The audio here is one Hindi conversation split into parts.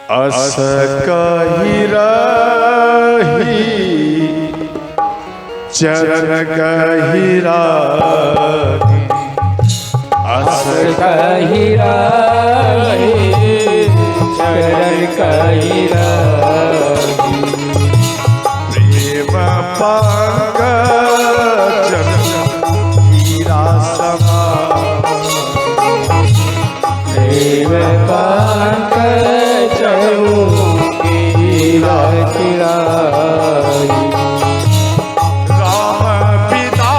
अस कही रही चरण कही राही, अस कही रही चरण कही राही। प्रेम पंकज हीरा समान, प्रेम पंकज हीरा खिलाई। राम पिता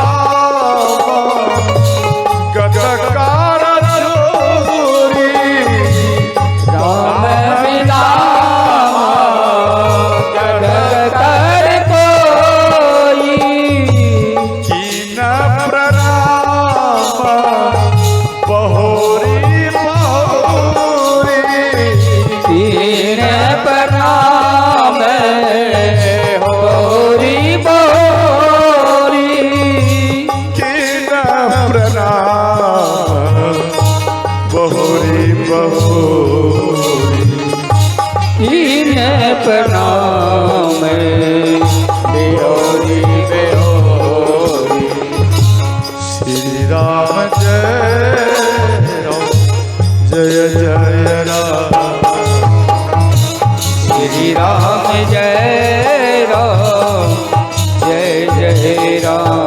गदकार चोरी, राम पिता गदकर कोई, कीन प्रणाम बहोरी बहोरी, तीन प्रणाम होरी बोरी, कीन प्रणाम बहोरी बहोरी। तीन प्रणाम बेहोरी बेहोरी। श्री राम जय राम जय जय राम, श्री राम जय राम जय जय राम।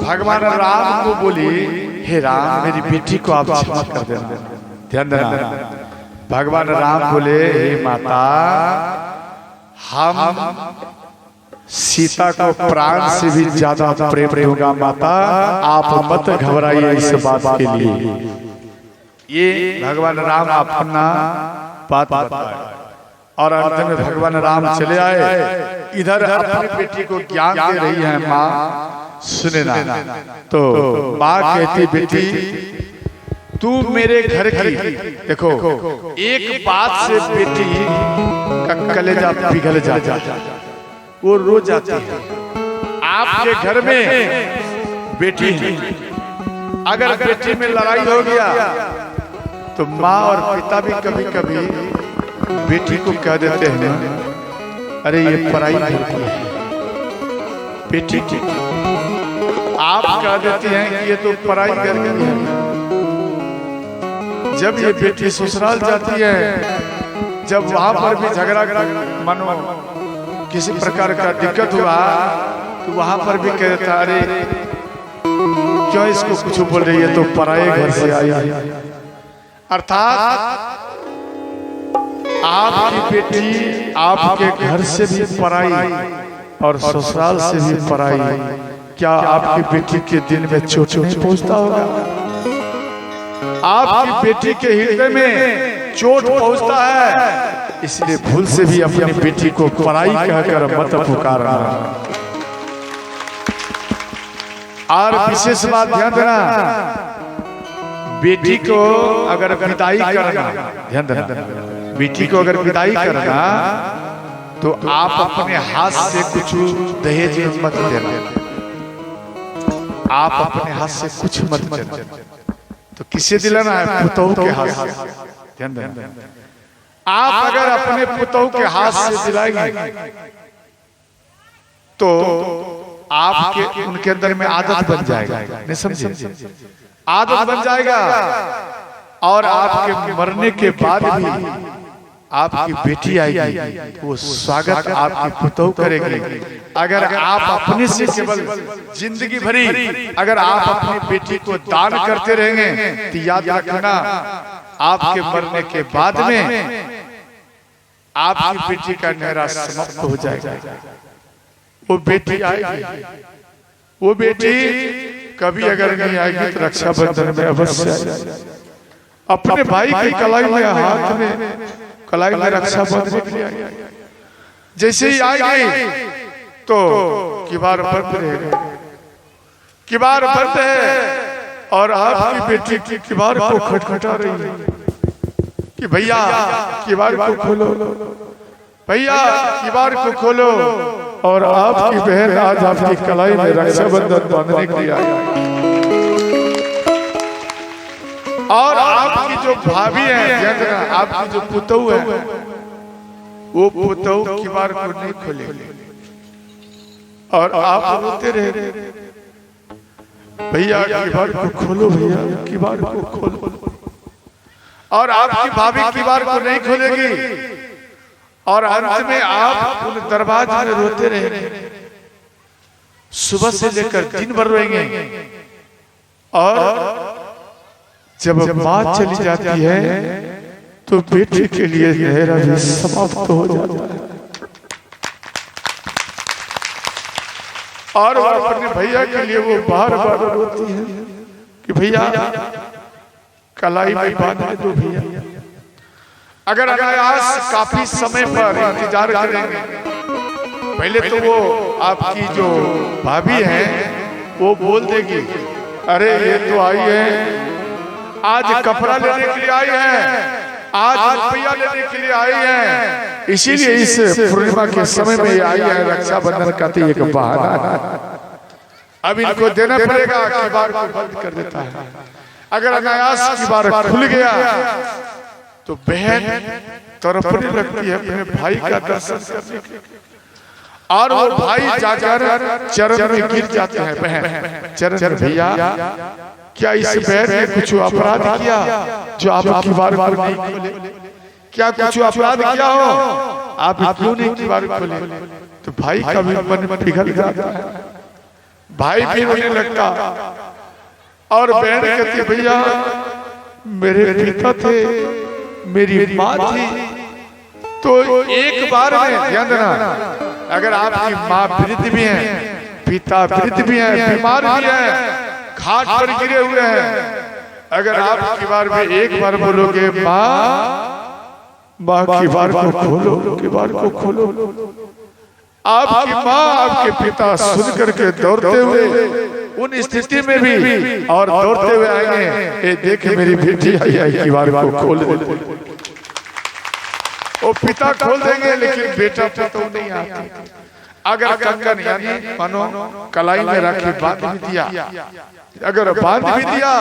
भगवान राम को बोली, हे राम मेरी बेटी को आप क्षमा कर देना। ध्यान देना, भगवान राम बोले, हे माता हम सीता को प्राण से भी ज्यादा प्रेम होगा माता, आप मत घबराइए इस बात के लिए। ये भगवान राम अपना बात बताए और अंत में भगवान राम चले आए। इधर अपनी बेटी को ज्ञान दे रही है माँ, सुने ना। तो माँ कहती, बेटी तू मेरे घर की, देखो एक बात से बेटी का कलेजा पिघल जाता, वो रो जाती है। आपके घर में बेटी है, अगर बेटी में लड़ाई हो गया तो माँ और पिता भी कभी कभी बेटी को कह देते हैं, अरे ये पराई लड़की है। बेटी आप कह देती हैं कि ये तो पराई लड़की है। जब ये बेटी ससुराल जाती है, जब वहां पर भी झगड़ा मानो किसी प्रकार का दिक्कत हुआ तो वहां पर भी कह देता, अरे क्यों इसको कुछ बोल रही है, तो पराये घर से आई है। अर्थात आपकी बेटी आपके घर से भी पराई और ससुराल से भी पराई, क्या आपकी बेटी के दिल में चोट नहीं पहुंचता होगा? आपकी बेटी के हृदय में चोट पहुंचता है, इसलिए भूल से भी अपनी बेटी को पराई कहकर मत पुकारना। और विशेष बात ध्यान देना, बेटी को अगर विदाई करना, ध्यान देना, बेटी को अगर विदाई करना तो आप अपने हाथ से कुछ दहेज मत देना। आप अपने हाथ से कुछ मत देना। तो किसे दिलाना है? पुतोह के हाथ से। ध्यान देना, आप अगर अपने पुतोह के हाथ से दिलाएंगे तो आपके उनके अंदर में आदत बन जाएगा। नहीं समझे? आदत बन जाएगा और आपके मरने के बाद भी आपकी बेटी आएगी तो वो स्वागत आपकी पुतोह करेगी। अगर आप अपने से केवल जिंदगी भरी अगर आप अपनी बेटी को दान करते रहेंगे तो याद रखना आपके मरने के बाद में आपकी बेटी का नहरा समाप्त हो जाएगा। वो बेटी आएगी, वो बेटी कभी अगर नहीं आएगी तो रक्षाबंधन में अवश्य आएगी। अपने भाई की कलाई में हाथ में कलाई में रक्षाबंधन के लिए आएगी। जैसे ही आएगी तो किवाड़ बंद रहेगा, किवाड़ बंद है और आपकी बेटी की किवाड़ को खटखटा रही है कि भैया किवाड़ को खोलो, भैया किवाड़ को खोलो। और आपकी बहन आज आपकी कलाई में रक्षाबंधन बांधने के लिए आई और आपकी जो भाभी है, आपकी जो पुतहू है, वो पुतहू किवाड़ को नहीं खोलेगी और आप रोते रहे, भैया किवाड़ को खोलो, भैया किवाड़ को खोलो। और आपकी भाभी किवाड़ को नहीं खोलेगी और अंत में आप उन दरवाजे में रोते रहे, सुबह से लेकर दिन भर रोएंगे। और जब माँ चली जाती है तो बेटे के लिए नहरा भी समाप्त हो जाता है और वो अपने भैया के लिए वो बार बार रोती है कि भैया कलाई में बांधे दो भैया। अगर अनायास काफी समय पर इंतजार करेंगे, पहले तो वो आपकी जो भाभी है वो बोल देगी, अरे ये तो आई है, आज कपड़ा लेने के लिए आई है, आज रुपया लेने के लिए आई है, इसीलिए इस पूर्णिमा के समय में आई है। रक्षाबंधन का तो एक बहाना है, अब इनको देना पड़ेगा। किवाड़ को बंद कर देता है। अगर अनायास किवाड़ खुल गया तो बहन तड़पने लगती है अपने भाई का दर्शन करने के लिए और वो भाई जाकर चरण में गिर जाते हैं। बहन चरण, भैया क्या इस बहन ने कुछ अपराध किया जो आप किवाड़ को नहीं खोले? क्या कुछ अपराध किया हो, आप क्यों नहीं किवाड़ खोले? तो भाई का भी मन पिघल जाता है, भाई भी रोने लगता और बहन कहती, भैया मेरे पिता थे, मेरी माँ थी, तो एक बार में ध्यान देना, अगर आपकी माँ वृद्ध भी है, पिता वृद्ध भी है, बीमार भी है, खाट पर गिरे हुए हैं, अगर आप किवाड़ में एक बार बोलोगे माँ किवाड़ को खोलो, किवाड़ को खोलो, आपकी माँ आपके पिता सुन करके दौड़ते हुए उन स्थिति में भी और दौड़ते हुए आएंगे, देखे मेरी बेटी आई है, किवाड़ को खोल दे। वो पिता खोल देंगे लेकिन बेटा तो नहीं आता। अगर कंगन यानी मानो कलाई में राखी बांध भी दिया, अगर बांध भी दिया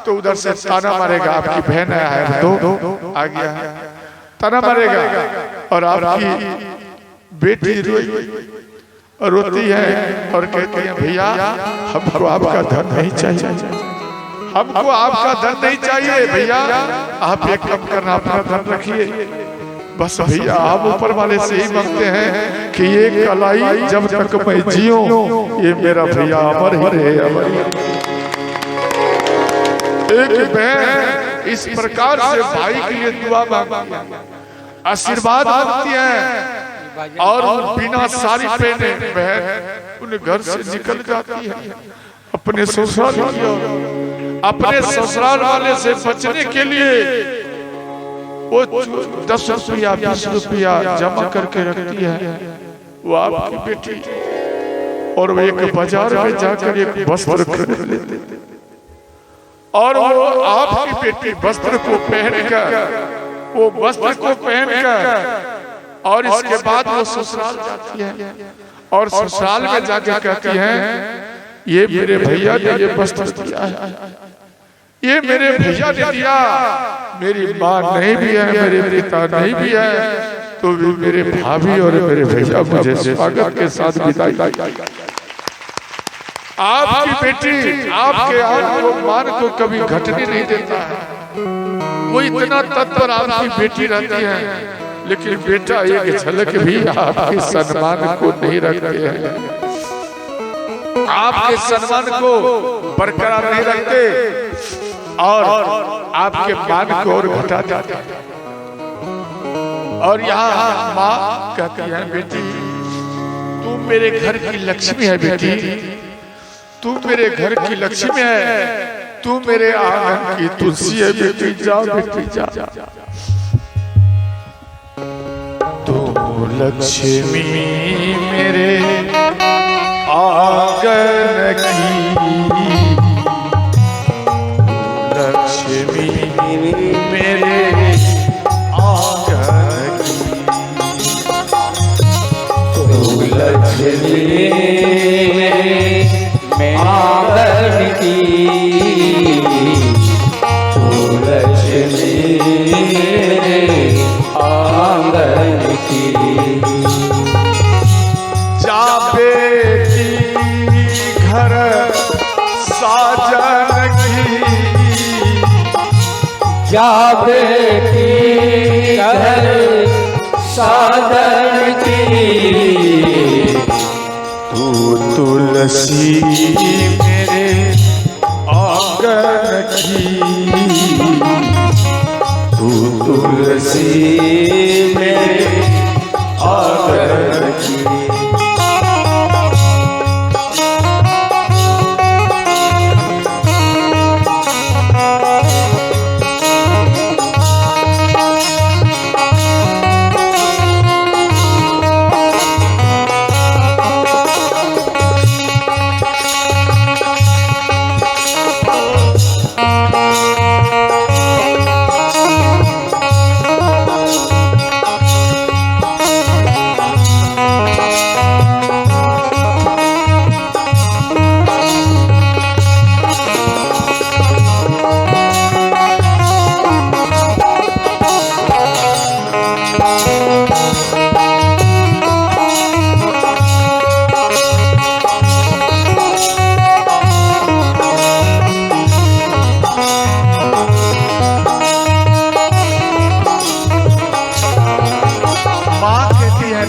तो उधर से ताना मारेगा, आपकी बहन है तो आ गया, ताना मारेगा और आपकी बेटी रोती है और कहती है, भैया हमको आपका धन नहीं चाहिए, हमको आपका धन नहीं चाहिए, भैया आप एक काम करना, अपना धन रखिए बस। भैया आप ऊपर वाले से ही मांगते हैं कि ये कलाई जब तक मैं जीऊं ये मेरा भैया अमर ही रहे, अमर। एक बहन इस प्रकार से भाई के लिए दुआ मांगती है, आशीर्वाद मांगती है और बिना साड़ी पहने बहन उन घर से निकल जाती है अपने ससुराल की ओर। अपने ससुराल वाले से बचने के लिए वो 10 रुपया 20 रुपया जमा करके रखती है वो आपकी बेटी, और वो एक बाजार में जाकर एक वस्त्र खरीद लेती और वो आपकी बेटी वस्त्र को पहनकर, वो वस्त्र को पहनकर और इसके बाद वो ससुराल जाती है और ससुराल में जाकर कहती है, ये मेरे भैया ने ये वस्त्र दिया है, ये मेरे भैया ने दिया, मेरी माँ नहीं भी है, मेरे पिता नहीं भी है, तो भी मेरे भाभी और मेरे भैया मुझे स्वागत के साथ विदाई। आपकी बेटी आपके मान को कभी घटने नहीं देता है, वो इतना तत्पर आपकी बेटी रहती है, लेकिन बेटा एक झलक भी आपके सम्मान को नहीं रखते हैं, आपके सम्मान को बरकरार नहीं रखते और आपके मान को और घटा देते हैं। और यहाँ माँ कहती है बेटी तू मेरे घर की लक्ष्मी है बेटी, तू मेरे घर की लक्ष्मी है, तू मेरे आंगन की तुलसी है बेटी, जा बेटी जा। तू लक्ष्मी मेरे आंगन की, लक्ष्मी मेरे आंगन की, तू लक्ष्मी मेरे आंगन की, तू लक्ष्मी मेरे आंगन की। जा बेटी घर साजन की, जा बेटी घर साजन की, तू तुलसी मेरे आंगन की, तू तुलसी मेरे आंगन की।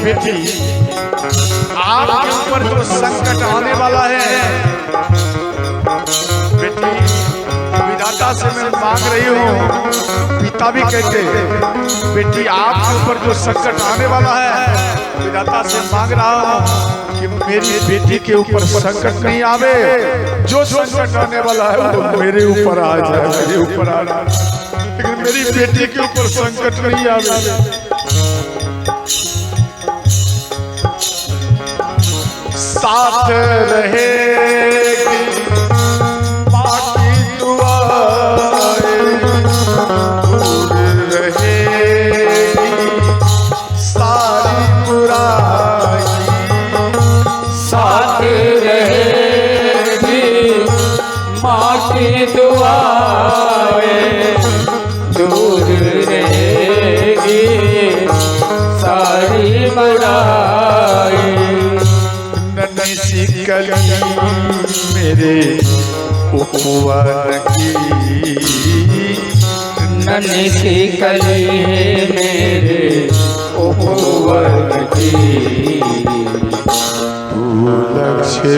बेटी आपके ऊपर जो संकट आने वाला है बेटी, विधाता से मैं मांग रही हूँ, पिता भी कहते हैं बेटी आपके ऊपर जो संकट आने वाला है, विधाता से मांग रहा हूँ कि मेरी बेटी के ऊपर संकट नहीं आवे, जो संकट आने वाला है वो मेरे ऊपर आ जाए, मेरे ऊपर आ जाए, लेकिन मेरी बेटी के ऊपर संकट नहीं आवे। साथ रहेगी माँ की दुआएं, दूर रहेगी सारी बुराई, साथ रहेगी माँ की दुआएं, दूर रहेगी सारी बुराई। कली मेरे उपवन की, नन्ही सी कली मेरे उपवन की, तू लक्ष्मी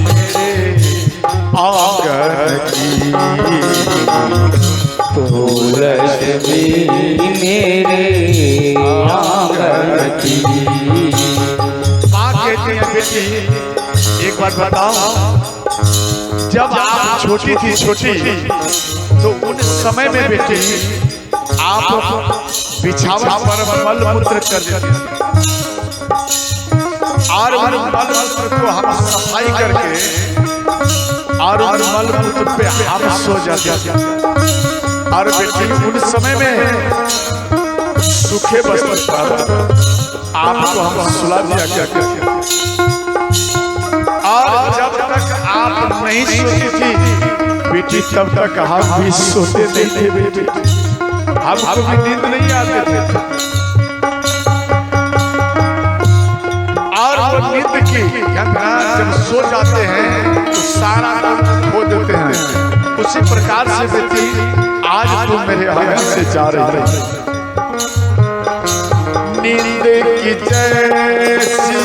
मेरे आंगन की, तू लक्ष्मी मेरे आंगन की। बेटी एक बात बताओ, जब आप छोटी थी तो उन समय में बेटी आप बिछावन पर मल मूत्र कर देती थी, और उन मल मूत्र को हम सफाई करके और उन मल मूत्र पे हम सो जाते थे। और बेटी उन समय में सूखे बस्तर पर आपको हम सुला दिया करते, और जब तक आप नहीं सोती थी बेटी तब तक हम भी सोते नहीं थे बेटी, हमको भी नींद नहीं आते थे। और वो नींद की जब सो जाते हैं तो सारा काम खो देते हैं। उसी प्रकार से बेटी आज तुम मेरे आंगन से जा रही है, नींद की जैसी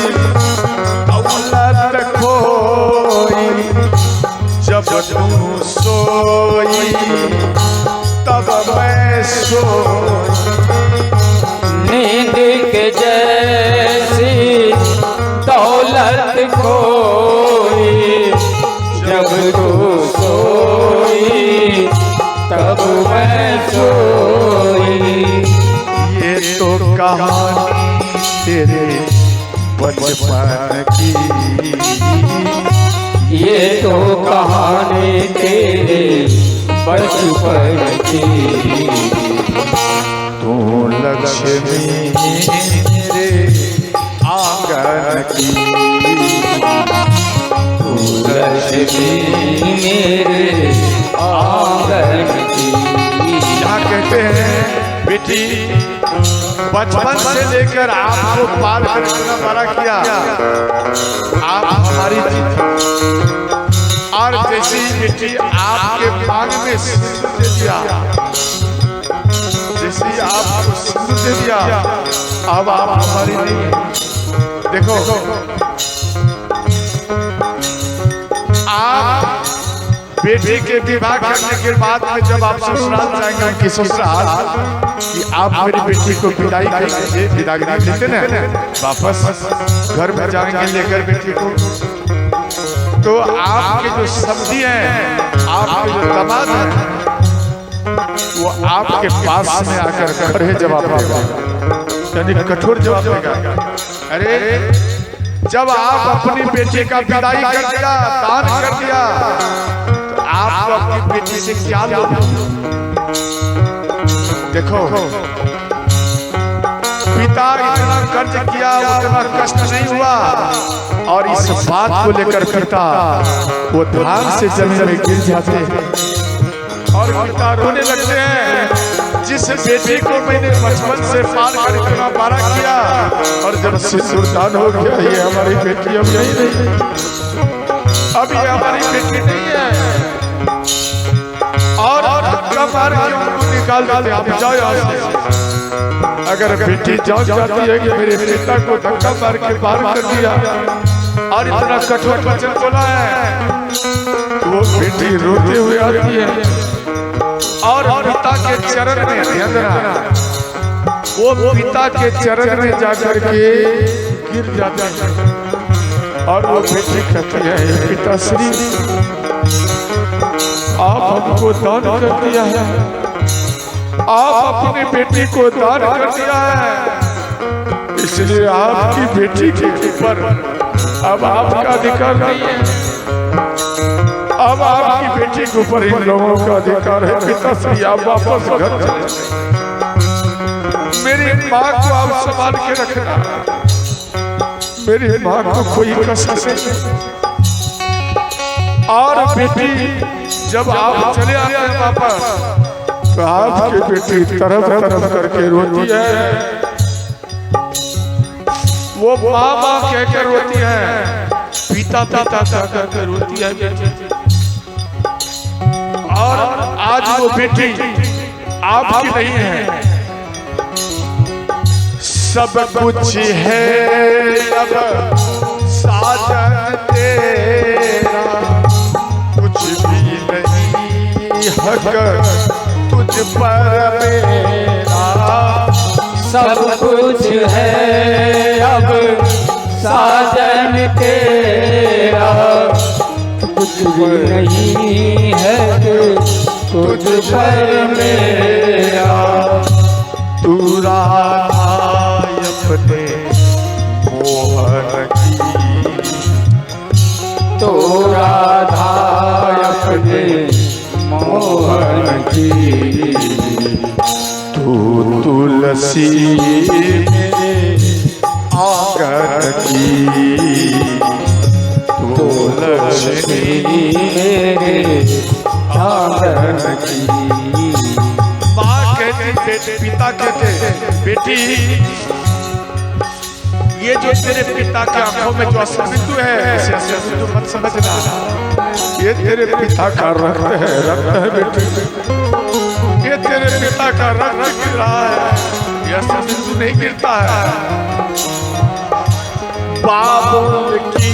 दौलत खोई जब तू सोई तब मैं सोई। नींद के जैसी दौलत खोई, जब तू सोई तब मैं सोई। ये तो कहानी तेरे बचपन की, ये तो कहानी तेरे बचपन की। तू लक्ष्मी मेरे आंगन की, तू लक्ष्मी मेरे आंगन की। यहाँ कहते हैं बेटी बचपन से लेकर आपको पाल कर इतना बड़ा किया, आप हमारी थी। और जैसी बेटी आपके मांग में सिंदूर दे दिया, जैसे आपको सिंदूर दे दिया, अब आप हमारी नहीं। देखो आप बेटी के विवाह करने के बाद में जब आप ससुराल जाएंगे कि ससुराल कि आप मेरी बेटी को विदाई करेंगे, विदाई देते ना वापस घर में जाएंगे लेकर बेटी को, तो आपके जो समझी हैं, आपके जो दामाद हैं, वो आपके पास में आकर खड़े जवाब देगा, यानी कठोर जवाब देगा। अरे जब आप अपनी बेटी का विदाई कर दिया, दान कर दिया, तो आप अपनी बेटी से क्या लोगे? देखो पिता इतना कर्ज किया, उतना कष्ट नहीं हुआ, और इस बात को लेकर पिता वो ध्यान से जमीन में गिर जाते और पिता रोने लगते हैं। जिस बेटी को मैंने बचपन से पाल कर इतना बड़ा किया, और जब सिंदूरदान हो गया, ये हमारी बेटी अब नहीं रही, अब ये हमारी बेटी नहीं है। और धक्का मार के उनको निकाल देते, आप जाओ यहाँ से। अगर बेटी जान जाती है कि मेरे पिता को धक्का मार के बाहर कर दिया और इतना कठोर वचन बोला है, तो वो बेटी रोते हुए आती है और पिता के चरण में, ध्यान देना, वो पिता के चरण में जाकर के गिर जाती है और वो बेटी कहती है, पिताश्री आप हमको दान कर दिया है, आप अपनी बेटी को दान कर दिया है, इसलिए आपकी बेटी के ऊपर अब आपका अधिकार नहीं है, अब आपकी बेटी के ऊपर इन लोगों का अधिकार है। पिताश्री आप वापस घर चले, मेरी माँ को आप संभाल के रखना, मेरी माँ को कोई कष्ट नहीं। और बेटी जब आप चले आते हैं वापस, तो आपकी बेटी तरफ तरफ करके रोती है, वो माँ माँ कहकर रोती है, पिता पिता कहकर रोती है बेटी। और आज वो बेटी आपकी नहीं है, सब कुछ है अब साजन तेरा, कुछ भी नहीं हक तुझ पर मेरा, सब कुछ है अब साजन तेरा, कुछ भी नहीं है तुझ पर मेरा। तू राधा अपने मोहन की, तो राधा अपने मोहन की, तू तुलसी मेरे आंगन की, तू लक्ष्मी मेरे आंगन की। माँ कहती, पिता कहते, बेटी ये जो तेरे पिता के आंखों में जो अश्रुबिंदु है, इसे अश्रुबिंदु मत समझना, ये तेरे पिता का रक्त है बेटी, ये तेरे पिता का रक्त गिर रहा है, ये अश्रुबिंदु नहीं गिरता है। बाबुल की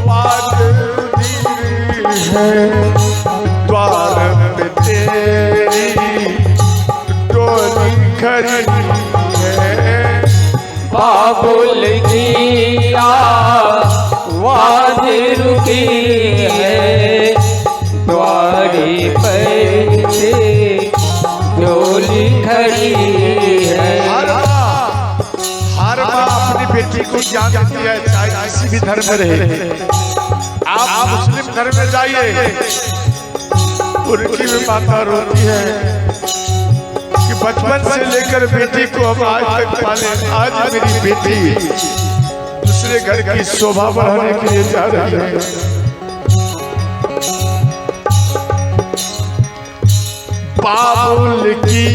बात है, द्वार पे तेरी डोली खड़ी है। बाबुल की आवाज रुकी है, द्वारे पर से डोली खड़ी है। हर माँ अपनी बेटी को ज्ञान देती है, चाहे किसी भी धर्म में रहे। आप मुस्लिम धर्म में जाइए, उनकी भी माता रोती है कि बचपन से लेकर बेटी को अब आज तक पाले, आज मेरी बेटी दूसरे घर की शोभा बढ़ाने के लिए जा रही है। बाबुल की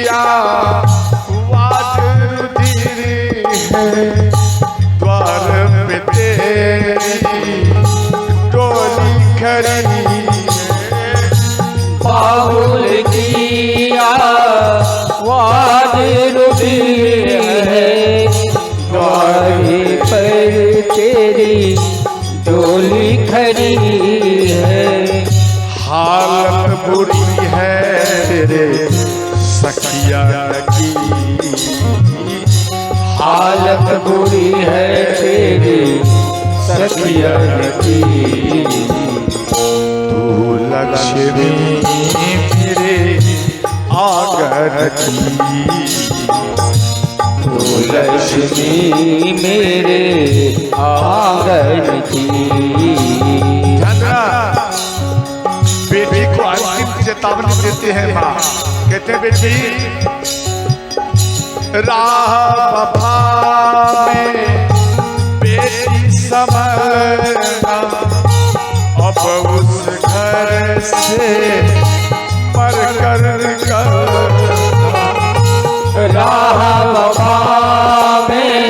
आवाज रुधिर है, द्वार पे तेरी डोली खड़ी है। बाबुल की आवाज रुधिर है, द्वारे पर तेरी डोली खड़ी है। हालत बुरी है तेरे सखिया की, हालत बुरी है तेरी सखिया की। तू लक्ष्मी मेरे आंगन की, तू लक्ष्मी मेरे आंगन की। बेटी को अंतिम चेतावनी देते हैं माँ, कहते हैं बेटी राह वफा में बेटी समझना, अब उस घर से मर कर राह वफा में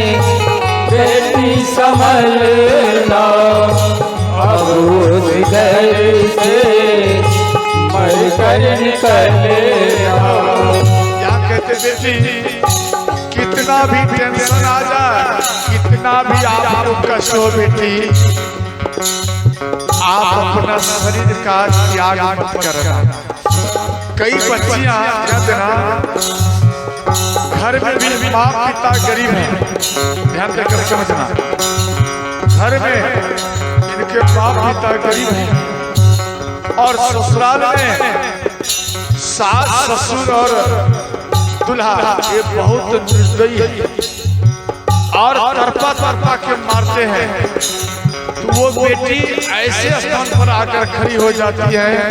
बेटी संभलना, अब उस घर से मर कर निकलना। क्या कहते बेटी, कितना भी टेंशन आ जाए, कितना भी आपको कष्ट हो बेटी, आप अपना शरीर का त्याग मत करना। कई बच्चियां घर में भी माँ पिता गरीब हैं, ध्यान देकर समझना। घर में इनके माँ पिता गरीब हैं और ससुराल में सास ससुर और दुल्हा ये बहुत निर्दयी है और तरफा तरफा के मारते हैं। तो वो बेटी ऐसे स्थान पर आकर खड़ी हो जाती है,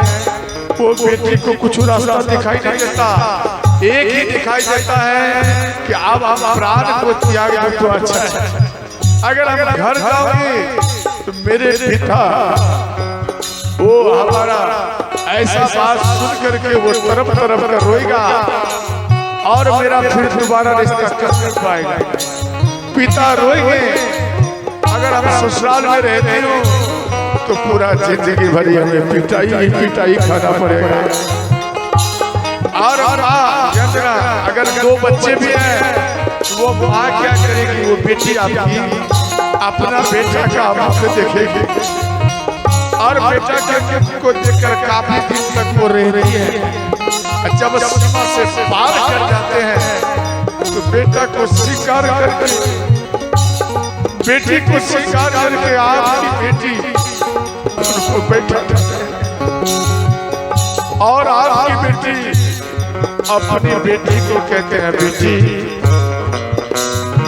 वो बेटी को कुछ रास्ता दिखाई नहीं देता, एक ही दिखाई देता है कि अब हम प्राण को त्याग दो तो अच्छा है। अगर हम घर जाओगे तो मेरे पिता वो हमारा ऐसा बात सुन करके वो तरफ तरफ कर रोएगा और मेरा फिर दोबारा रिश्ता कर पाएगा। पिता रोएंगे। अगर हम ससुराल में रहते हो तो पूरा जिंदगी भरी हमें पिटाई पिटाई खाना पड़ेगा। और अगर दो बच्चे भी हैं तो वो माँ क्या करेगी, वो बेटी आपकी अपना बेटा का मुख देखेगी और बेटा के को देखकर काफी दिन तक वो रह रही है। जब सीमा से पार कर जाते हैं तो बेटा को स्वीकार करके, बेटी को स्वीकार करके आपकी बेटी उनको बैठा और आपकी बेटी अपनी बेटी को कहते हैं बेटी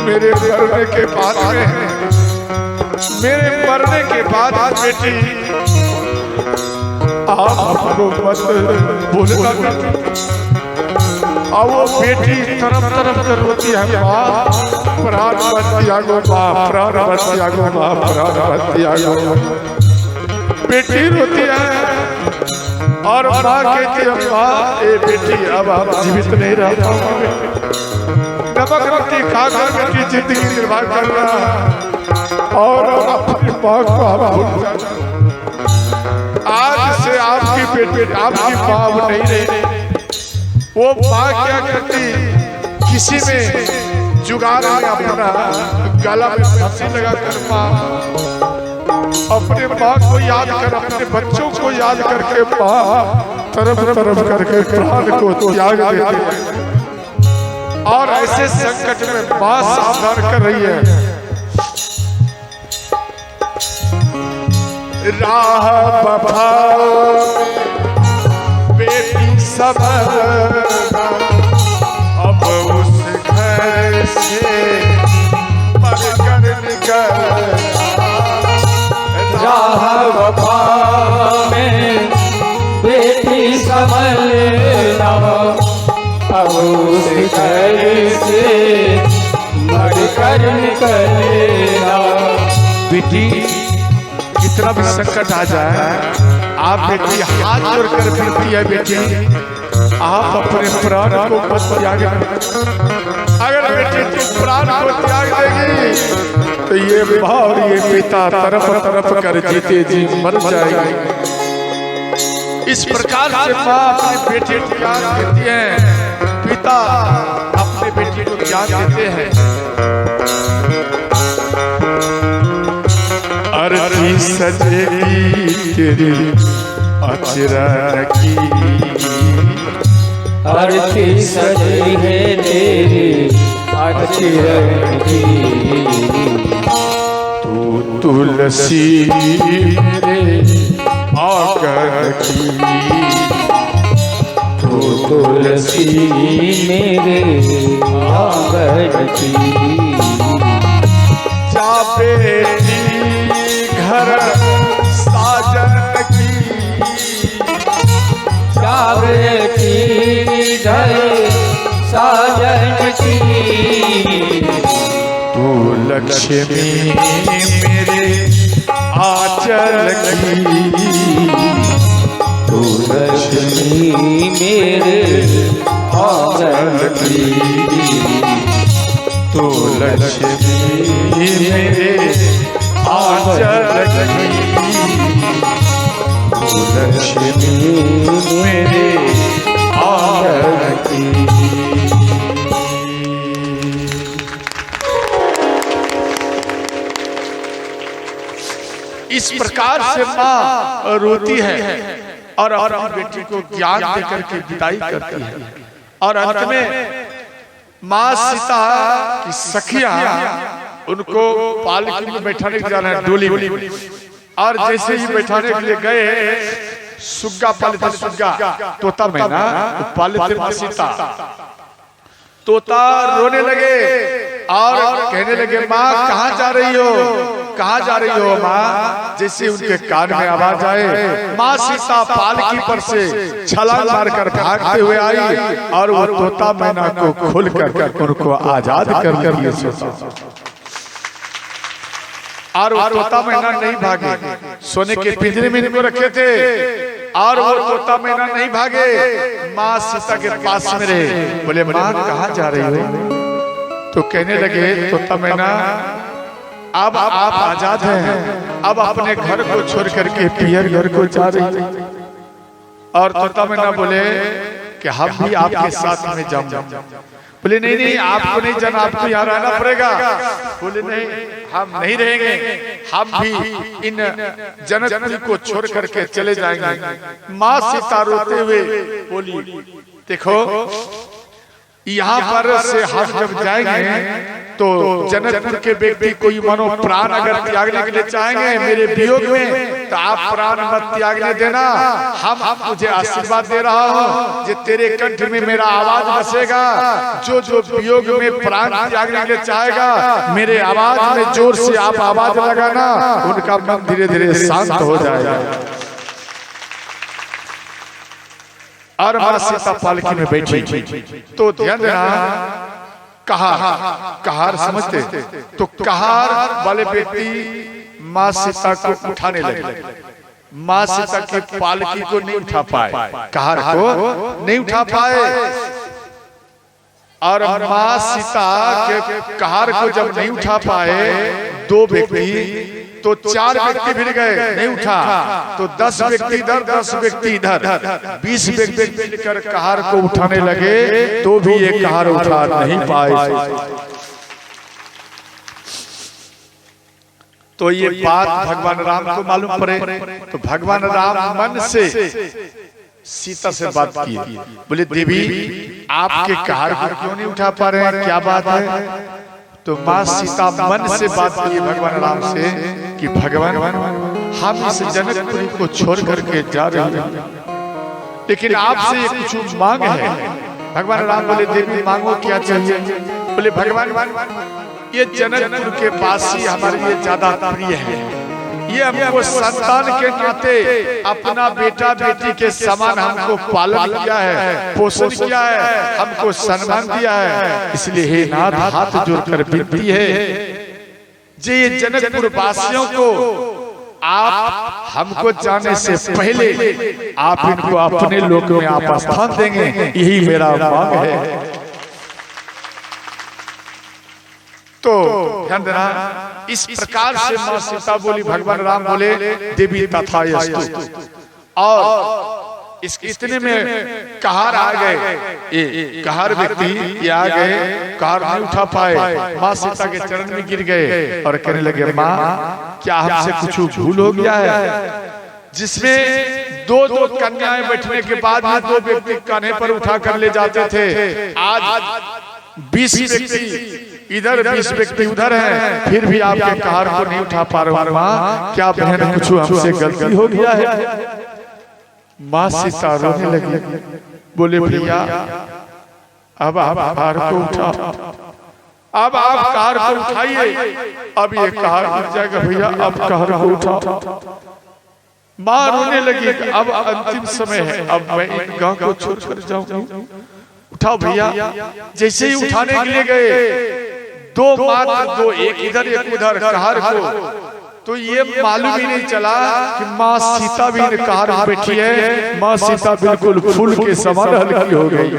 मेरे मरने के बाद में, मेरे मरने के बाद बेटी आप हमको मत बोलना। और वो बेटी तरफ तरफ कर रोती है, माँ प्राण मत त्यागो, माँ प्राण मत त्यागो, माँ प्राण मत त्यागो। बेटी रोती है और माँ कहती है माँ ए बेटी अब आप जीवित नहीं रह पाओगे, नमक रोटी खाकर बेटी जिंदगी निर्वाह करना और अपनी माँ को आप भूल जाना। आज से आपकी बेटी आपकी माँ नहीं रही। वो माँ क्या करती, किसी में जुगाड़ में अपना गला में फांसी लगा कर माँ अपने माँ को याद कर, अपने बच्चों को याद करके माँ तरफ तरफ करके प्राण को त्याग देते हैं। और ऐसे संकट में माँ सावधान कर रही है। राह बफा बेटी समझना, अब उस घर से मरकर निकल। राह वफा में बेटी संभलना, अब उस घर से मरकर निकलना। बेटी कितना भी संकट आ जाए, आप बेटी हाथ जोड़कर विनती है, बेटी आप अपने प्राण को मत त्याग। अगर बेटी तुम प्राण को त्याग देगी तो ये माँ और ये पिता तरफ तरफ कर जीते जी मर जाएंगे। इस प्रकार से माँ अपनी बेटी को ज्ञान देती है, पिता अपने बेटी को ज्ञान देते हैं। अरती सजेगी तेरी अचरन की, आरती सजी है तेरी अचरन की। तू तुलसी मेरे आंगन की, तू तुलसी मेरे आंगन की। जा बेटी घर साजन की, जा बेटी घर साजन की। तू लक्ष्मी मेरे आंचल की, तू लक्ष्मी मेरे आंगन की। तू लक्ष्मी मेरे आंचल की, तू लक्ष्मी मेरे आंचल की। इस प्रकार से माँ रोती है और अपनी बेटी को ज्ञान देकर के विदाई करती है। और अंत में माँ सीता की सखियां उनको पालकी में बैठाने के जाना है, डोली में। और जैसे ही बैठाने के लिए गए, सुग्गा पाले थे, सुग्गा तोता मैना पाले थे माँ सीता। तोता रोने लगे और कहने लगे, माँ कहाँ जा रही हो, कहाँ जा रही हो माँ। जैसे उनके कान में आवाज आए, माँ सीता पालकी पर से छलांग मारकर भागते हुए आई और वो तोता मैना को खोल कर उनको आजाद कर लिए। और वो तोता मैना नहीं भागे, सोने के पिंजरे में इनको रखे थे और वो तोता मैना नहीं भागे, माँ सीता के पास में रहे। बोले, माँ कहाँ जा रही हो। तो कहने लगे तोता मैना, अब आप आजाद हैं, अब अपने घर को छोड़ करके पियर घर को जा रही है। और तोता मैना बोले कि हम भी आपके साथ में जाऊंगा। बोले नहीं नहीं, आपको नहीं जाना, आपको यहाँ रहना पड़ेगा। बोले नहीं, हम नहीं रहेंगे, हम भी इन जनक को छोड़ करके चले जाएंगे। माँ सीता रोते हुए बोली, देखो यहाँ पर से हम जब जाएंगे तो जनकपुर के व्यक्ति कोई मनो प्राण अगर त्यागने के लिए चाहेंगे मेरे वियोग में, तो आप प्राण मत त्यागने देना। हम तुझे आशीर्वाद दे रहा हूँ जो तेरे कंठ में मेरा आवाज बसेगा। जो जो वियोग में प्राण त्यागने के लिए चाहेगा, मेरे आवाज में जोर से आप आवाज लगाना, उनका मन धीरे धीरे शांत हो जाएगा। और माँ सीता पालकी में बैठी। तो ध्यान देना, कहार समझते, तो कहार वाले व्यक्ति माँ सीता को उठाने लगे। माँ सीता की पालकी को नहीं उठा पाए, कहार को नहीं उठा पाए। और माँ सीता के कहार को जब नहीं उठा पाए दो व्यक्ति, तो 4 व्यक्ति भिड़ गए, नहीं उठा। तो 10 व्यक्ति इधर, 10 व्यक्ति इधर, 20 व्यक्ति मिलकर कहार को उठाने लगे, तो भी ये कहार उठा नहीं पाए। तो ये बात भगवान राम को मालूम पड़े, तो भगवान राम मन से सीता से बात की, बोले देवी आपके कार को क्यों नहीं उठा पा रहे हैं, क्या बात है? तो माँ सीता मन से बात की भगवान राम से कि भगवान हम इस जनकपुरी को छोड़ करके जा रहे हैं, लेकिन आपसे ये कुछ मांग है। भगवान राम बोले देवी मांगो क्या चाहिए? बोले भगवान ये जनकपुर के वासी हमारे लिए ज्यादा प्रिय है, ये हमको संतान के नाते अपना बेटा बेटी के समान हमको पालन किया है, पोषण किया है, हमको सम्मान दिया है, इसलिए हे नाथ हाथ जोड़कर विनती है जे ये जनकपुर वासियों को आप हमको जाने से पहले आप इनको अपने लोक में आप स्थान देंगे, यही मेरा मांग है। तो ध्यान देना, इस प्रकार से मां सीता बोली, भगवान राम बोले देवी तथास्तु। और इस इतने में कहार आ गए, कहार व्यक्ति ये आ गए, कहार नहीं उठा पाए, मां सीता के चरण में गिर गए और कहने लगे मां क्या हमसे कुछ भूल हो गया है? जिसमें दो दो कन्याएं बैठने के बाद भी दो व्यक्ति कान्हे पर उठा कर ले जाते थे, आज 20 व्यक्ति इधर 20 व्यक्ति उधर हैं, फिर भी आपके कार को नहीं उठा पा रहा हूं मां, क्या बहन कुछ हमसे गलती हो गया है? मां सीता रोने लगी, बोले भैया अब आप कार को उठाओ, अब आप कार को उठाइए, अब ये कार गिर जाएगा भैया, अब कार को उठाओ। मां रोने लगी, अब अंतिम समय है, अब मैं इन गांव को छोड़कर जाऊंगी, उठाओ भैया। जैसे ही उठाने के लिए गए, दो मात्र दो, एक इधर एक उधर कार को, तो ये मालूम ही नहीं चला कि माँ सीता भी कार में बैठी है, माँ सीता बिल्कुल फूल के समान हल्की हो गई।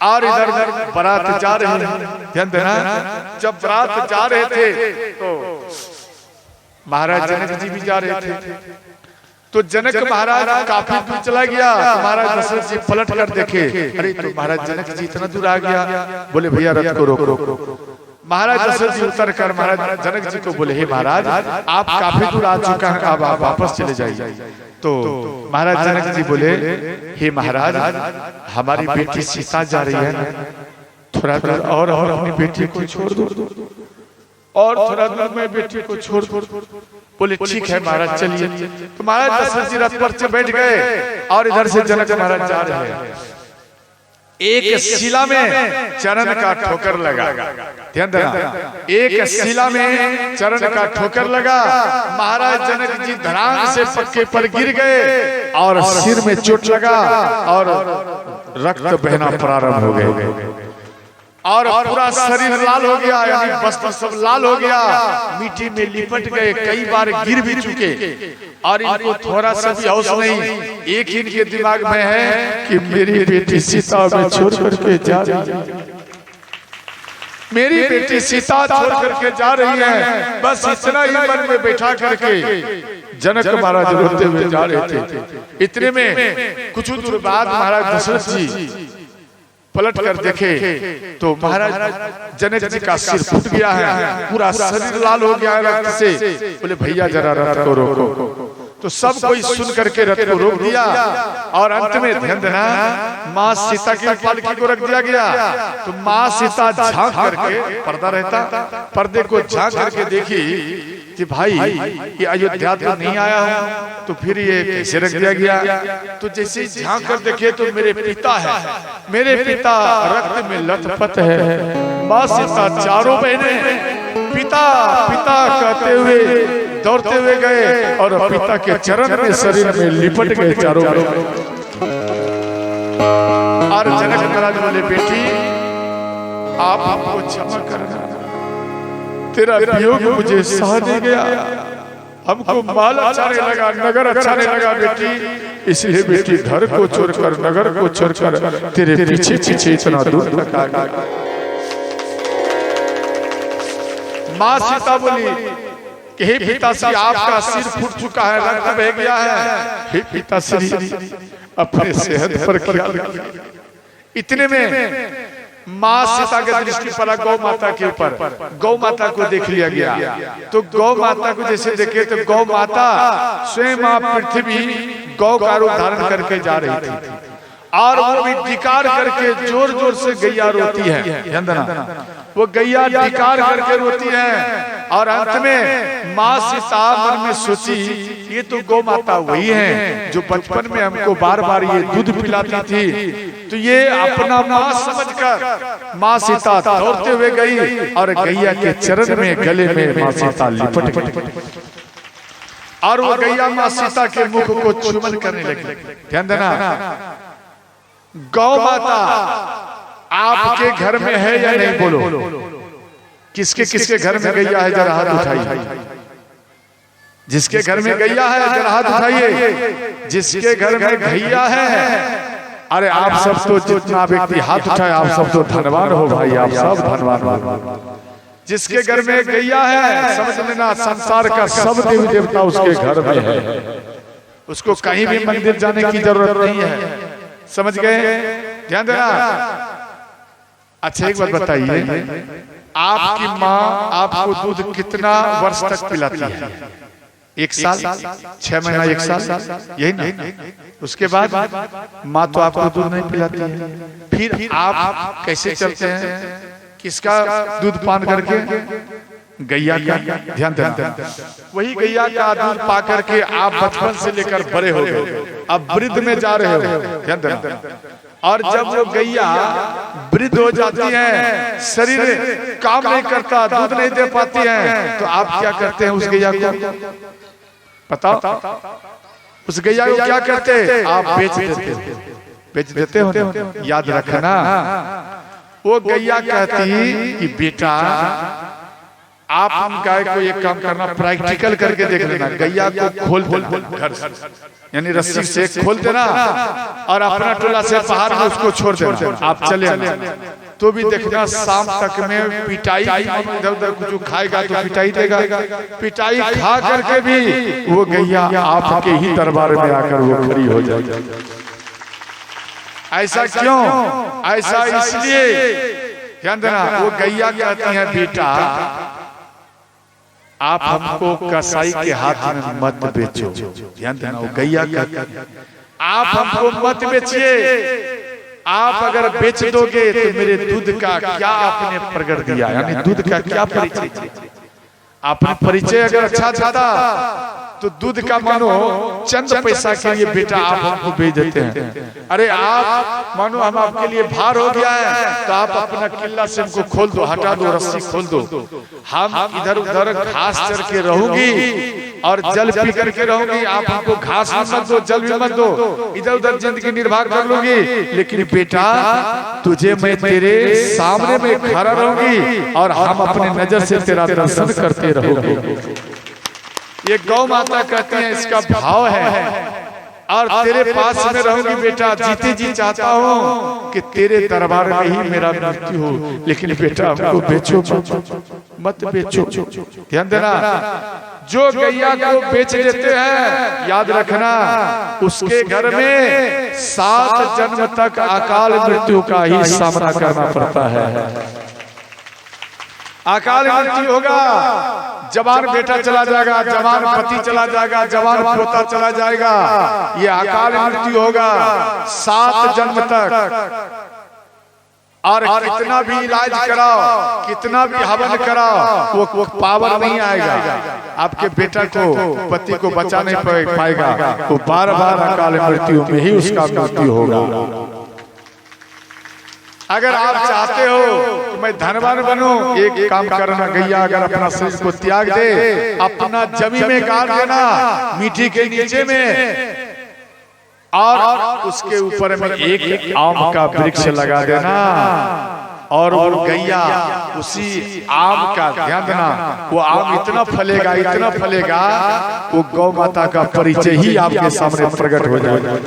और इधर बारात जा रही है, ध्यान देना, जब बारात जा रहे थे तो महाराज जनक जी भी जा रहे थे, तो जनक महाराज काफी दूर चला गया, महाराज दशरथ जी पलट कर देखे, अरे तो महाराज जनक जी इतना दूर आ गया, बोले भैया रथ को रोको। महाराज दशरथ जी उतर कर महाराज जनक जी को बोले हे महाराज आप काफी दूर आ चुका है, अब आप वापस चले जाइए। तो महाराज जनक जी बोले हे महाराज हमारी बेटी सीता जा रही है, थोड़ा दूर और अपनी बेटी को छोड़ दो, और थोड़ा दूर में बेटी को छोड़ दो। बोले ठीक है महाराज चलिए। तो महाराज दशरथ जी रथ पर से बैठ गए और इधर से जनक महाराज जा रहे हैं। एक शिला में चरण का ठोकर लगा, ध्यान देना, एक शिला में चरण का ठोकर लगा, महाराज जनक जी धड़ाम से पक्के पर गिर गए और सिर में चोट लगा और रक्त बहना प्रारंभ हो गए और पूरा शरीर लाल हो गया, यानी वस्त्र सब लाल हो गया, मिट्टी में लिपट गए, कई बार गिर भी चुके और इनको थोड़ा सा भी होश नहीं। एक ही इनके दिमाग में है कि मेरी बेटी सीता मैं छोड़ करके जा रही है, मेरी बेटी सीता छोड़ करके जा रही है, बस इतना ही मन में बैठा करके जनक महाराज रोते हुए जा रहे थे। इतने में कुछ दूर बाद महाराज दशरथ जी पलट कर देखे तो महाराज जनक जी का सिर फूट गया है, पूरा शरीर लाल हो गया है रक्त से। बोले भैया जरा रथ को रोको। तो सब कोई सुन करके रथ को रोक दिया और अंत में ध्यान देना माँ सीता की पालकी को रख दिया गया। तो माँ सीता झांक करके, पर्दा रहता, पर्दे को झांक करके देखी कि भाई ये अयोध्या तो नहीं आया हूँ, तो फिर ये कैसे रख दिया गया? तो जैसे झांक कर देखे तो मेरे पिता है, मेरे पिता रक्त में लथपथ है। माँ सीता चारों बहनें पिता पिता कहते हुए दौड़ते हुए गए और पिता के चरण में शरीर में लिपट गए चारों बहनें। और जनक महाराज बोले बेटी आप हमको क्षमा करना, तेरा वियोग मुझे सह नहीं गया, हमको माल अच्छा नहीं लगा, नगर अच्छा नहीं लगा बेटी, इसलिए बेटी घर को छोड़कर नगर को छोड़कर तेरे पीछे पीछे इतना दूर तक आ गया। माँ सीता बोली कि हे पिताश्री आपका सिर फूट चुका है, रक्त बह गया है, हे पिताश्री अपने सेहत पर ख्याल रखिए। इतने में माँ सीता के दृष्टि पड़ा गौ माता के ऊपर, गौ माता को देख लिया गया। तो गौ माता को जैसे देखे तो गौ माता स्वयं माँ पृथ्वी गौ का रूप धारण करके जा रही थी और वो भी डिकार करके जोर जोर से गैया रोती है। वो गैया डिकार करके रोती है और अंत में माँ सीता मन में सोची ये तो गौ माता वही है जो बचपन में हमको बार बार ये दूध पिलाती थी। तो ये अपना माँ समझकर माँ सीता दौड़ते हुए गई और गैया के चरण में गले में माँ सीता लिपट गई और वो गैया माँ सीता के मुख को चुम्बन करने लगी। ध्यान देना, गौ माता आपके घर में है या नहीं? बोलो, किसके किसके घर में गैया है? जरा हाथ उठाइए। जिसके घर में गैया है जरा हाथ उठाइए। जिसके घर में गैया है, अरे आप सब तो जितना व्यक्ति हाथ उठाए आप सब तो धनवान हो भाई, आप सब धनवान हो। जिसके घर में गैया है समझ लेना संसार का सब देवी देवता उसके घर में है, उसको कहीं भी मंदिर जाने की जरूरत नहीं है। समझ गए? ध्यान देना। अच्छा एक बात बताइए, आपकी माँ आपको दूध कितना वर्ष तक पिलाती है? 1 साल, 6 महीना, 1 साल, यही ना? उसके बाद माँ तो आपको दूध नहीं पिलाती है। फिर आप कैसे चलते हैं? किसका दूध पान करके? गैया का। ध्यान देना, वही गैया का दूध पा करके आप बचपन से लेकर बड़े हो गए, अब वृद्ध में जा रहे हो। ध्यान देना, और जब वो गैया वृद्ध हो जाती है, शरीर काम नहीं करता, दूध नहीं दे पाती है, तो आप क्या करते हैं उस गैया को? बताओ, उस गैया को क्या करते? आप बेच देते हो। याद रखना, वो गैया कहती कि बेटा आप हम गाय को एक काम करना, प्रैक्टिकल करके देख लेना। गैया को खोल देना घर से, यानी रस्सी से खोल देना और अपना टोला से बाहर में उसको छोड़ देना। आप चले आना, तो भी देखना शाम तक में पिटाई, इधर उधर कुछ खाएगा तो पिटाई देगा। पिटाई खा करके भी वो गैया आपके ही दरबार में आकर वो खड़ी हो जाएगी। ऐसा क्यों? ऐसा इसलिए, ध्यान देना, वो गैया कहती है बेटा आप हमको कसाई के हाथ में मत बेचो। ध्यान देना, वो गैया कहती है आप हमको मत बेचिए, आप अगर बेच दोगे तो मेरे दूध का क्या आपने प्रकट दिया, यानी दूध का क्या परिचय? आपने परिचय अगर अच्छा चाहता तो दूध का मानो चंद पैसा के लिए बेटा आप हमको बेच देते हैं। अरे आप मानो हम आपके लिए भार हो गया है तो आप अपना किला से हमको खोल दो, हटा दो, रस्सी खोल दो, हम इधर उधर घास चर के रहूंगी और जल पी करके रहूंगी, आप हमको घास भी मत दो, जल भी मत दो, इधर उधर जिंदगी निर्वाह कर लूंगी, लेकिन बेटा तुझे मैं तेरे सामने में खड़ा रहूंगी और हम अपने नजर से तेरा दर्शन करते रहोगे। ये गौ माता कहती है, इसका भाव है। और तेरे पास में रहूंगी बेटा, जीते जी चाहता हूँ कि तेरे दरबार में ही मेरा मृत्यु हो, लेकिन बेटा हमको बेचो मत बेचो। ध्यान देना, जो गैया को बेच देते हैं याद रखना उसके घर में 7 जन्म तक अकाल मृत्यु का ही सामना करना पड़ता है। अकाल मृत्यु होगा, जवान बेटा चला जाएगा, जवान पति चला जाएगा, जवान पोता चला जाएगा, ये अकाल मृत्यु होगा 7 जन्म तक। और कितना भी इलाज कराओ, कितना भी हवन कराओ, वो पावर नहीं आएगा, आपके बेटा को, पति को बचा नहीं पाएगा, वो बार बार अकाल मृत्यु में ही उसका मृत्यु होगा। अगर आप चाहते हो कि मैं धनवान बनूं, एक काम करना, गैया अगर अपना शरीर को त्याग दे, अपना जमीन में गाड़ देना, मिट्टी के नीचे में, और उसके ऊपर में एक आम का वृक्ष लगा देना, और वो गैया उसी आम का, ध्यान देना, वो आम इतना फलेगा, इतना फलेगा, वो गौ माता का परिचय ही आपके सामने प्रकट हो जाएगा।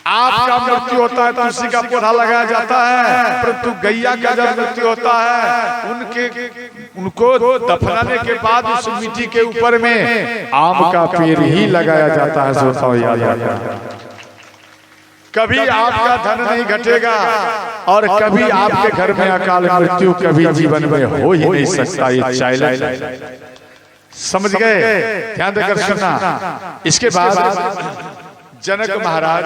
आपका मृत्यु होता है तुलसी का पौधा लगाया जाता है, परंतु गैया का जब मृत्यु होता है उनको दफनाने के बाद उस मिट्टी के ऊपर में आम का पेड़ ही लगाया जाता है। सोचो याद कभी आपका धन नहीं घटेगा और कभी आपके घर में अकाल मृत्यु कभी जीवन में हो ही नहीं सकता। ये चैलेंज समझ गए? ध्यान देकर सुनना। इसके बाद जनक महाराज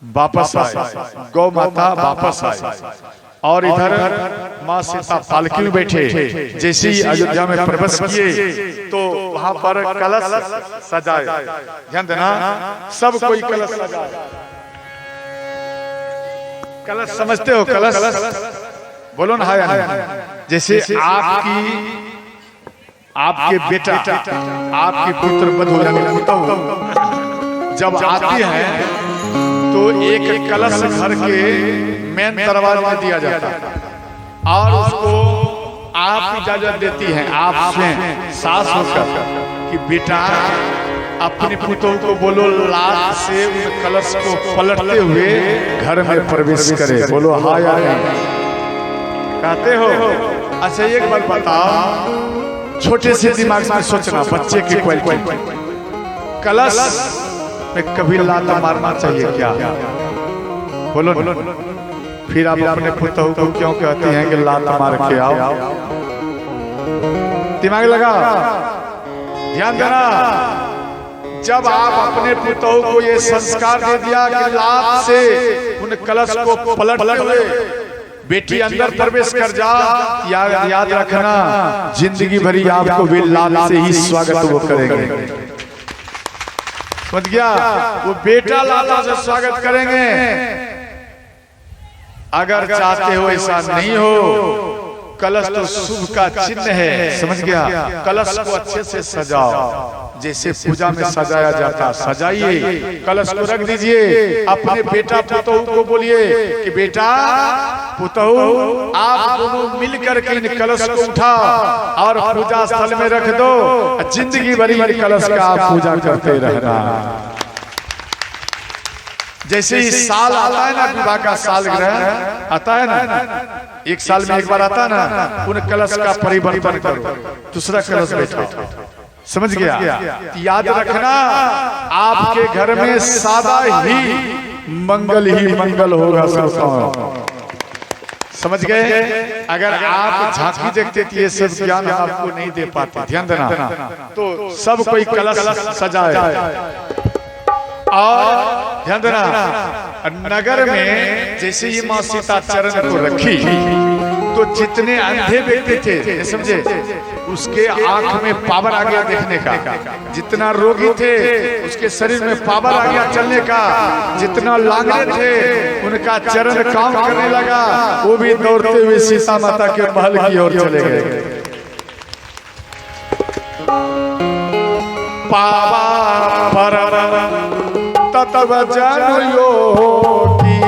वापस आए, गौ माता वापस आए और इधर माँ सीता पालकी में बैठे। जैसे ही अयोध्या में प्रवेश किए तो वहां पर कलश सजाए। ध्यान देना, सब कोई कलश सजाए। कलश समझते हो? कलश बोलो ना। है जैसे आपके बेटा, आपकी पुत्र वधू जब आती है तो एक कलश घर के मेन दरवाजे में दिया जाता है और उसको आप इजाजत देती हैं, आपसे सास होकर, कि बेटा अपने पुतों को बोलो लात से उस कलश को पलटते हुए घर में प्रवेश करे। बोलो हाँ या नहीं? कहते हो? अच्छा एक बार बताओ, छोटे से दिमाग में सोचना, बच्चे की क्वालिटी, कलश में कभी लात मारना चाहिए क्या? बोलो। फिर आप अपने पुतों को क्यों कहती हैं कि लात मार के आओ? दिमाग लगा, ध्यान देना। जब आप अपने पुतों को ये संस्कार दे दिया कि लात से उन कलश को पलटते हुए बेटी अंदर प्रवेश कर जा, याद रखना जिंदगी भरी आपको भी लात से ही स्वागत वो करेंगे। समझ गया? वो बेटा लाला से स्वागत करेंगे। अगर चाहते हो ऐसा नहीं हो, कलश तो शुभ का चिन्ह है। समझ गया? कलश को अच्छे से सजाओ, जैसे पूजा में सजाया जाता सजाइए। कलश को रख दीजिए। अपने बेटा पुतोहू को बोलिए कि बेटा पुतोहू आप दोनों मिलकर के इन कलश को उठा और पूजा स्थल में रख दो। जिंदगी भरी कलश का आप पूजा करते रहना। जैसे ही साल आता है ना, विवाह का साल ग्रह आता है ना, एक साल में एक बार आता है ना, उन कलश का परिवर्तन करो, दूसरा कलश बैठो। समझ गया? याद रखना आपके घर में सादा ही मंगल होगा। समझ गए? अगर आप झांकी देखते तो ये सब ज्ञान आपको नहीं दे पाते। ध्यान देना। तो सब कोई कलश सजाए और ध्यान देना, नगर में जैसे ये माँ सीता चरण को रखी तो जितने अंधे व्यक्ति थे, समझे, उसके आंख में पावर आ गया देखने का। जितना रोगी थे उसके शरीर में पावर आ गया चलने का। जितना लांगड़े थे उनका चरण काम करने लगा। वो भी दौड़ते हुए सीता माता के महल की ओर चले गए। पावा तब जन योगी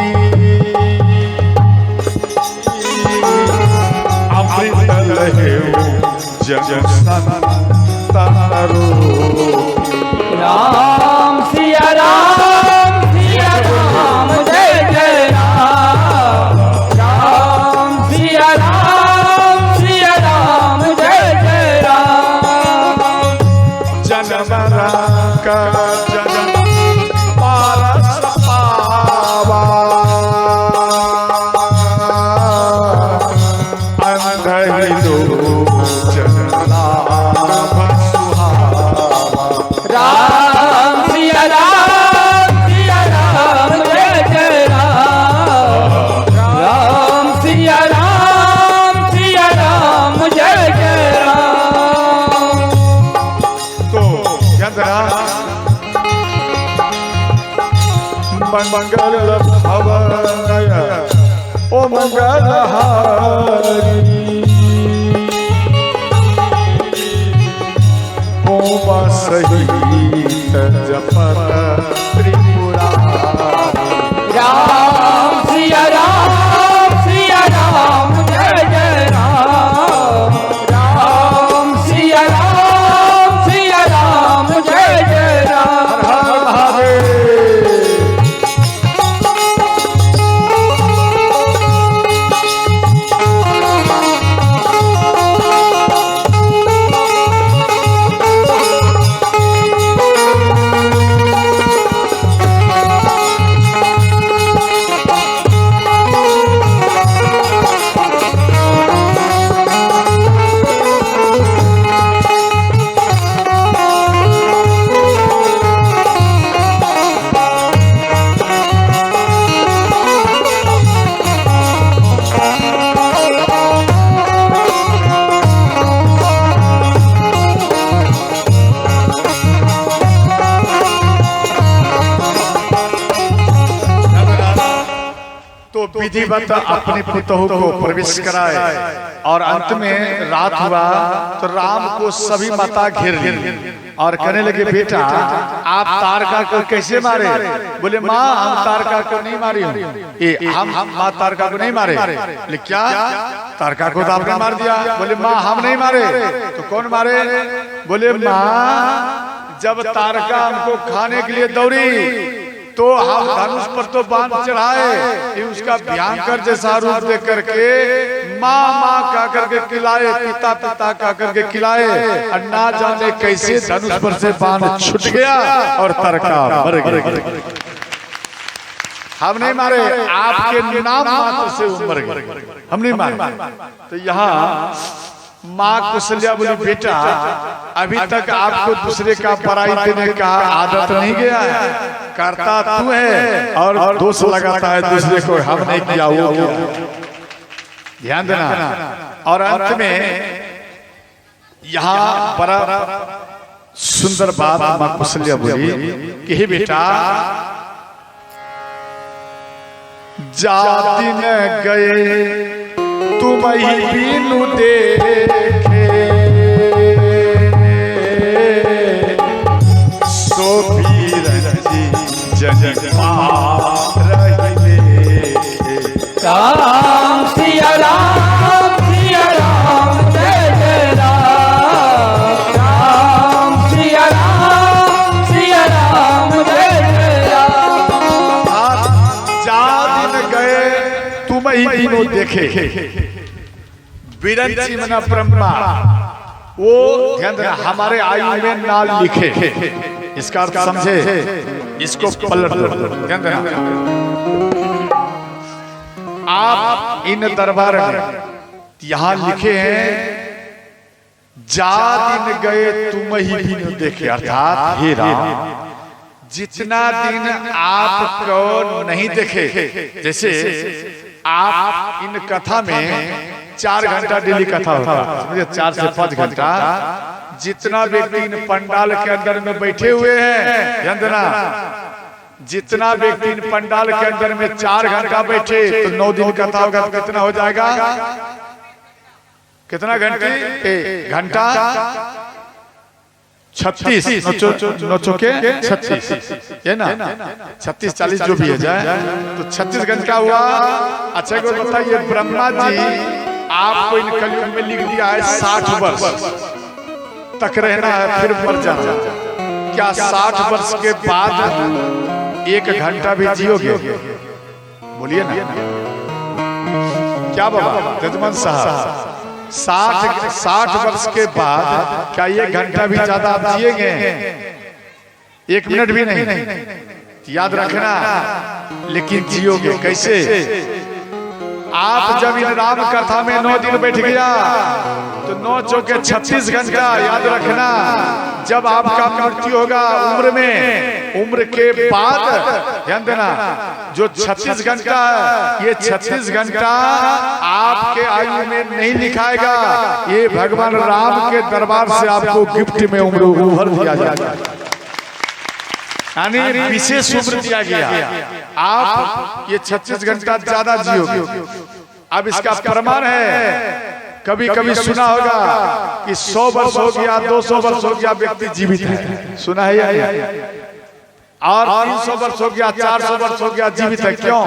अमृत लहे जन संतरो। राम सिया राम जय जय राम। राम सिया राम जय जय राम। जनमरा का जन पारस पावा अंधहि दो जनला सुहावा। राम सिया राम जय जय राम। राम सिया राम जय जय राम। तो मंगल भवनय ओ मंगल हारी ओम सहित जपत त्रिपुरारी। राम सिया राम जय जय राम। राम सिया राम जय जय राम। विधिवत अपने पुतहु को प्रवेश कराए और अंत में रात हुआ तो राम को सभी माता घेर ली और कहने लगे बेटा आप तारका को कैसे मारे? बोले माँ हम तारका को नहीं मारी हूँ। हम माँ तारका को नहीं मारे। बोले क्या तारका को तो आपने मार दिया? बोले माँ हम नहीं मारे। तो कौन मारे? बोले माँ जब तारका हमको खाने के लिए दौड़ी तो हम धनुष पर तो बाण चढ़ाए, उसका भयंकर जैसा रूप देख करके माँ माँ कह करके खिलाए, पिता पिता कह करके खिलाए और ना जाने कैसे धनुष पर से बाण छूट गया और तारका मर गया। हम नहीं मारे, आपके नाम मात्र से वो मर गए, हम नहीं मारे। तो यहाँ माँ कौशल्या बोली बेटा अभी तक आपको दूसरे का पराई देने का आदत नहीं गया है, करता तू है और दोष लगाता है दूसरे को, हम नहीं किया वो किया। ध्यान देना। और अंत में यहाँ बड़ा सुंदर बात माँ कौशल्या बोली कि हे बेटा जा दिन गए तुम ही बीनू देखे सो पीर जन राम सिया राम जय जय राम। राम सिया राम जय जय राम। जा दिन गए तुम ही बीनू देखे विरंची मना ब्रह्मा वो ध्यान देना हमारे आयु में ना लिखे, इसका अर्थ समझे, इसको पलट दो। ध्यान देना आप इन दरबार में यहाँ लिखे हैं जा दिन गए तुम ही भी देखे, अर्थात हे राम जितना दिन आपको नहीं देखे, जैसे आप इन कथा में 4 घंटा डेली कथा होता है, 4 से 5 घंटा, जितना व्यक्ति इन पंडाल के अंदर में बैठे हुए हैं, ध्यान देना, जितना व्यक्ति इन पंडाल के अंदर में 4 घंटा बैठे तो 9 दिन कथा होगा तो कितना हो जाएगा? कितना घंटा? 36 नौ के 36 है ना, 36-40 जो भी है जाए तो 36 घंटा हुआ। अच्छा को बताइए ब्रह्मा जी आपको इन कलयुग में लिख दिया है 60 वर्ष तक रहना है फिर मर जाना, क्या 60 वर्ष के बाद 1 घंटा भी जियोगे? बोलिए ना क्या बाबा जजमान साहब, 60 वर्ष के बाद क्या 1 घंटा भी ज्यादा आप जिएंगे? 1 मिनट भी नहीं, याद रखना। लेकिन जियोगे कैसे? आप जब इन राम कथा में 9 दिन बैठ गया तो 9 चौके 36 घंटा, याद रखना। जब आपका मृत्यु होगा उम्र के बाद, ध्यान देना, जो 36 घंटा है ये 36 घंटा आपके आयु में नहीं लिखाएगा, ये भगवान राम के दरबार से आपको गिफ्ट में उम्र उभर दिया जाएगा, यानी विशेष उम्र दिया गया। आप ये 36 घंटा ज्यादा जियोगे। अब इसका प्रमाण है, कभी कभी सुना होगा कि 100 वर्ष हो गया, 200 वर्ष हो गया व्यक्ति जीवित है, सुना है या? और 300 वर्ष हो गया, 400 वर्ष हो गया जीवित है। क्यों?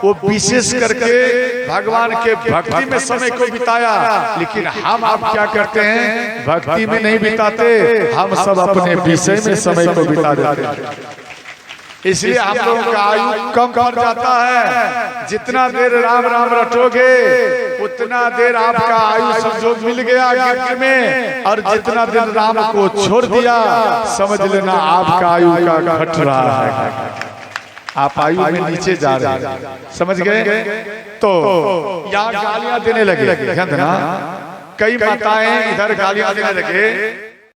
वो विशेष करके भगवान के भक्ति में समय को बिताया। लेकिन हम आप क्या करते हैं? भक्ति में नहीं बिताते, हम सब अपने विषय में समय को बिता देते हैं। इसलिए आप लोगों का आयु कम पड़ जाता है। जितना देर राम राम रटोगे उतना देर आपका आयु संजोग मिल गया गिफ्ट में, और जितना दिन राम को छोड़ दिया समझ लेना आपका आयु का घट रहा है, आप आयु में नीचे जा रहे हैं। समझ गए? तो यहाँ गालियां देने लगे, ध्यान देना, कई माताएं इधर गालियां देने लगे